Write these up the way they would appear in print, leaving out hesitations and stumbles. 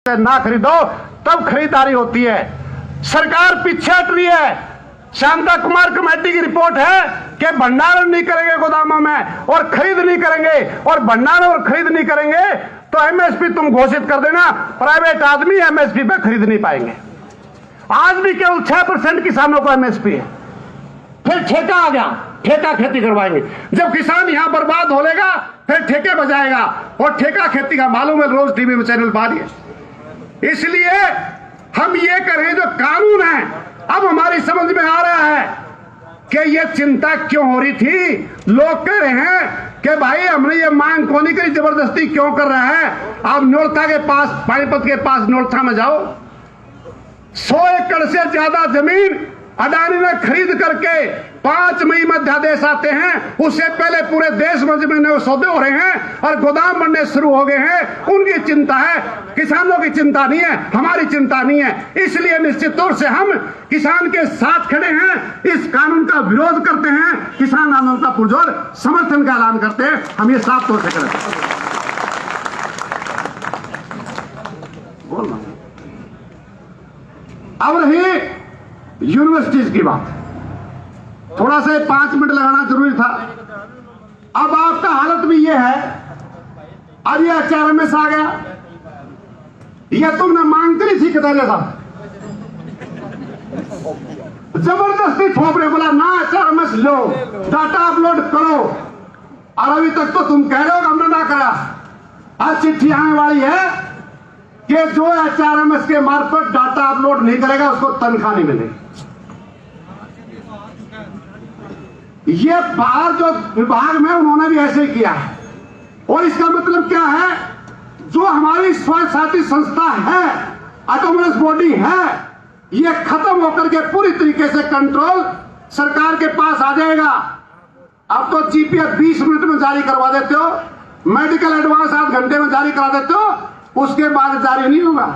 ना खरीदो तब खरीदारी होती है। सरकार पीछे हट रही है। शांता कुमार कमेटी की रिपोर्ट है कि भंडारण नहीं करेंगे गोदामों में और खरीद नहीं करेंगे, और भंडारण और खरीद नहीं करेंगे तो एमएसपी तुम घोषित कर देना, प्राइवेट आदमी एमएसपी पे खरीद नहीं पाएंगे। आज भी केवल 6% किसानों को एमएसपी है। फिर ठेका आ गया, ठेका खेती करवाएंगे। जब किसान यहां बर्बाद हो लेगा फिर ठेके बजाएगा, और ठेका खेती का मालूम है, रोज टीवी में चैनल पा रही है। इसलिए हम ये करें जो कानून है, अब हमारी समझ में आ रहा है कि ये चिंता क्यों हो रही थी। लोग कह रहे हैं कि भाई हमने ये मांग कौन करी, जबरदस्ती क्यों कर रहा है। आप नौलखा के पास, पानीपत के पास नौलखा में जाओ, 100 एकड़ से ज्यादा जमीन अडानी ने खरीद करके 5 मई में अध्यादेश आते हैं, उससे पहले पूरे देश में जमीन सौदे हो रहे हैं और गोदाम बनने शुरू हो गए हैं। उनकी चिंता है, किसानों की चिंता नहीं है, हमारी चिंता नहीं है। इसलिए निश्चित तौर से हम किसान के साथ खड़े हैं, इस कानून का विरोध करते हैं, किसान आंदोलन का पुरजोर समर्थन का ऐलान करते हैं। हम ये साफ तौर से करते हैं। बोलना अब रही यूनिवर्सिटीज की बात, थोड़ा सा 5 मिनट लगाना जरूरी था। अब आपका हालत भी ये है, अब ये HRMS आ गया, यह तुमने मांग करी थी कतारिया साहब, जबरदस्ती थोप रहे, बोला ना HRMS लो, डाटा अपलोड करो, और अभी तक तो तुम कह रहे हो कि हमने ना करा। आज चिट्ठी आने वाली है कि जो HRMS के मार्फत डाटा अपलोड नहीं करेगा उसको तनख्वाह नहीं मिलेगी। ये बाहर जो विभाग में उन्होंने भी ऐसे किया है, और इसका मतलब क्या है, जो हमारी स्वशासी संस्था है, ऑटोनोमस बॉडी है, ये खत्म होकर के पूरी तरीके से कंट्रोल सरकार के पास आ जाएगा। अब तो जीपीएफ 20 मिनट में जारी करवा देते हो, मेडिकल एडवांस 8 घंटे में जारी करा देते हो, उसके बाद जारी नहीं होगा।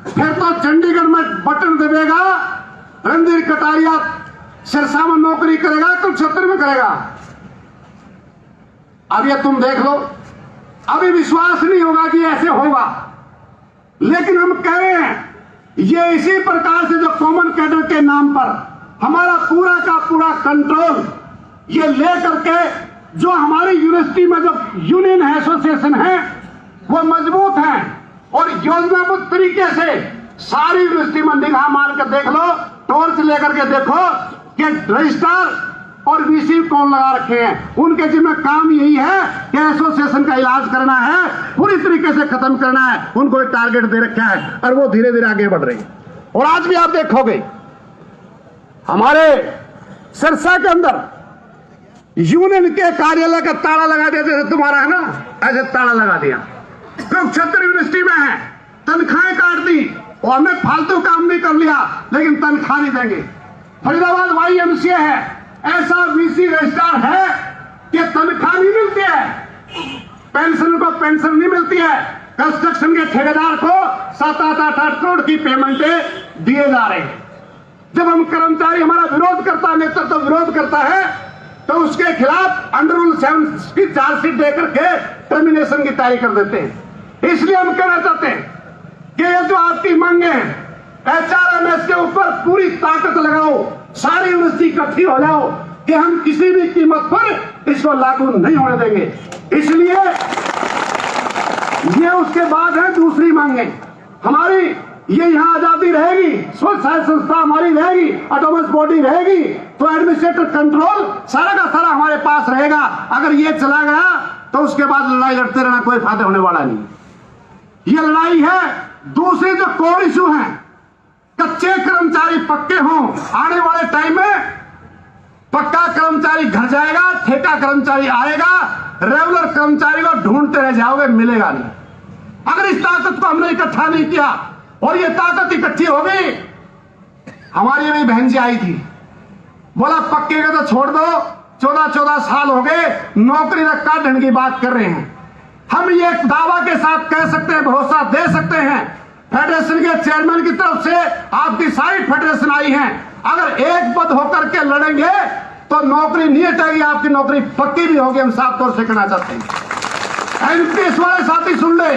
फिर तो चंडीगढ़ में बटन दबेगा, रणधीर कटारिया सिरसा में नौकरी करेगा, कुरुक्षेत्र में करेगा। अब ये तुम देख लो, अभी विश्वास नहीं होगा कि ऐसे होगा, लेकिन हम कह रहे हैं ये इसी प्रकार से जो कॉमन कैडर के नाम पर हमारा पूरा का पूरा कंट्रोल ये ले करके, जो हमारी यूनिवर्सिटी में जो यूनियन है, एसोसिएशन है, वो मजबूत है, और योजनाबद्ध तरीके से सारी यूनिवर्सिटी में निगाह मार कर देख लो, टॉर्च लेकर के देखो कि रजिस्ट्रार और वीसी कौन लगा रखे हैं। उनके जिम्मे काम यही है कि एसोसिएशन का इलाज करना है, पूरी तरीके से खत्म करना है। उनको एक टारगेट दे रखा है और वो धीरे धीरे आगे बढ़ रही है। और आज भी आप देखोगे हमारे सिरसा के अंदर यूनियन के कार्यालय का ताला लगा दिया, जैसे तुम्हारा है ना, ऐसे ताला लगा दिया। कुरुक्षेत्र यूनिवर्सिटी में है, तनख्वाहें काट दी, और हमने फालतू काम भी कर लिया लेकिन तनख्वाह नहीं देंगे। फरीदाबाद YMCA है, ऐसा वीसी रजिस्ट्रार है कि तनख्वाह नहीं मिलती है, पेंशन को पेंशन नहीं मिलती है, कंस्ट्रक्शन के ठेकेदार को 7-8 करोड़ की पेमेंटें दिए जा रहे हैं। जब हम कर्मचारी हमारा विरोध करता है, नेतृत्व तो विरोध करता है, तो उसके खिलाफ अंडर रूल 7 की चार्जशीट देकर के टर्मिनेशन की तैयारी कर देते हैं। इसलिए हम कहना चाहते हैं कि ये जो आपकी मांगे हैं, HRMS के ऊपर पूरी ताकत लगाओ, सारी यूनिवर्सिटी इकट्ठी हो जाओ कि हम किसी भी कीमत पर इसको लागू नहीं होने देंगे। इसलिए ये उसके बाद है दूसरी मांगे हमारी, ये यहाँ आजादी रहेगी, स्वशासी संस्था हमारी रहेगी, ऑटोनोमस बॉडी रहेगी, तो एडमिनिस्ट्रेटिव कंट्रोल सारा का सारा हमारे पास रहेगा। अगर ये चला गया तो उसके बाद लड़ाई लड़ते रहना कोई फायदा होने वाला नहीं। ये लड़ाई है। दूसरे जो कोर इशू है, कच्चे कर्मचारी पक्के हों, आने वाले टाइम में पक्का कर्मचारी घर जाएगा, ठेका कर्मचारी आएगा, रेगुलर कर्मचारी को ढूंढते रह जाओगे, मिलेगा नहीं। अगर इस ताकत को हमने इकट्ठा नहीं किया और ये ताकत इकट्ठी हो गई, हमारी भी बहन जी आई थी, बोला पक्के का तो छोड़ दो, 14-14 साल हो गए, नौकरी रखा ढंग की बात कर रहे हैं। हम ये दावा के साथ कह सकते हैं, भरोसा दे सकते हैं, फेडरेशन के चेयरमैन की तरफ से आपकी सारी फेडरेशन आई है, अगर एक पद होकर के लड़ेंगे तो नौकरी नहीं हटेगी, आपकी नौकरी पक्की भी होगी। हम साफ तौर से कहना चाहते हैं। एमपीएस वाले साथी सुन ले,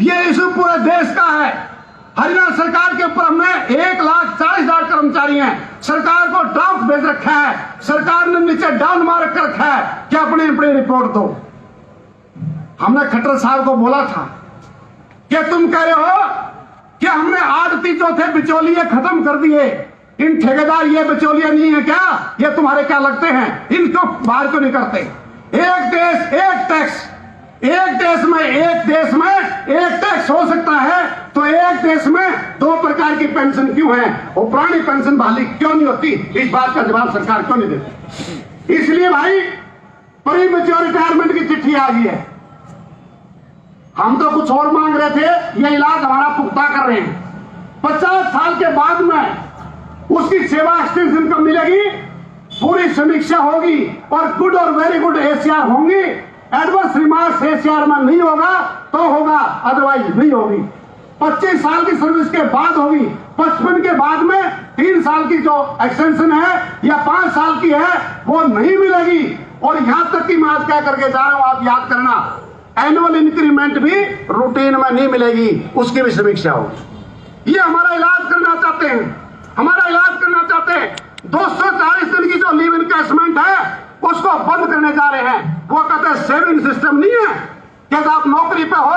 ये इशू पूरे देश का है। हरियाणा सरकार के ऊपर हमने 1,40,000 कर्मचारी हैं। सरकार को ड्राफ्ट भेज रखा है, सरकार ने नीचे डाउन मार कर रखा है कि अपनी अपनी रिपोर्ट दो। हमने खट्टर साहब को बोला था कि तुम कह रहे हो कि हमने आड़ती जो थे बिचौलिए खत्म कर दिए, इन ठेकेदार ये बिचौलिए नहीं है क्या? ये तुम्हारे क्या लगते हैं? इनको बाहर क्यों नहीं करते? एक देश एक टैक्स, एक देश में एक टैक्स हो सकता है, तो एक देश में 2 प्रकार की पेंशन क्यों है? वो पुरानी पेंशन बहाली क्यों नहीं होती? इस बात का जवाब सरकार क्यों नहीं देती? इसलिए भाई प्री मैच्योर रिटायरमेंट की चिट्ठी आ गई है। हम तो कुछ और मांग रहे थे, ये इलाज हमारा पुख्ता कर रहे हैं। 50 साल के बाद में उसकी सेवा एक्सटेंशन कब मिलेगी? पूरी समीक्षा होगी और गुड और वेरी गुड एसीआर होंगी। एडवर्स रिमार्क्स एसीआर में नहीं होगा तो होगा, अदरवाइज नहीं होगी। 25 साल की सर्विस के बाद होगी। 55 के बाद में 3 साल की जो एक्सटेंशन है या 5 साल की है वो नहीं मिलेगी। और यहां तक कि मैं आज क्या करके जा रहा हूं, आप याद करना, एनुअल इंक्रीमेंट भी रूटीन में नहीं मिलेगी, उसकी भी समीक्षा होगी। ये हमारा इलाज करना चाहते हैं, हमारा इलाज करना चाहते हैं। 240 दिन की जो लीव इनकैशमेंट है उसको बंद करने जा रहे हैं। वो कहते हैं सेविंग सिस्टम नहीं है कि आप नौकरी पे हो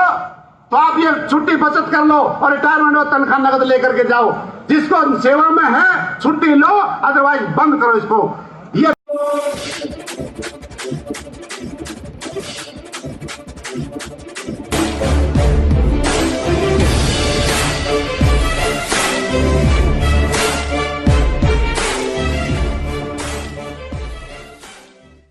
तो आप ये छुट्टी बचत कर लो और रिटायरमेंट में तनख्वाह नगद लेकर के जाओ। जिसको सेवा में है छुट्टी लो, अदरवाइज बंद करो इसको।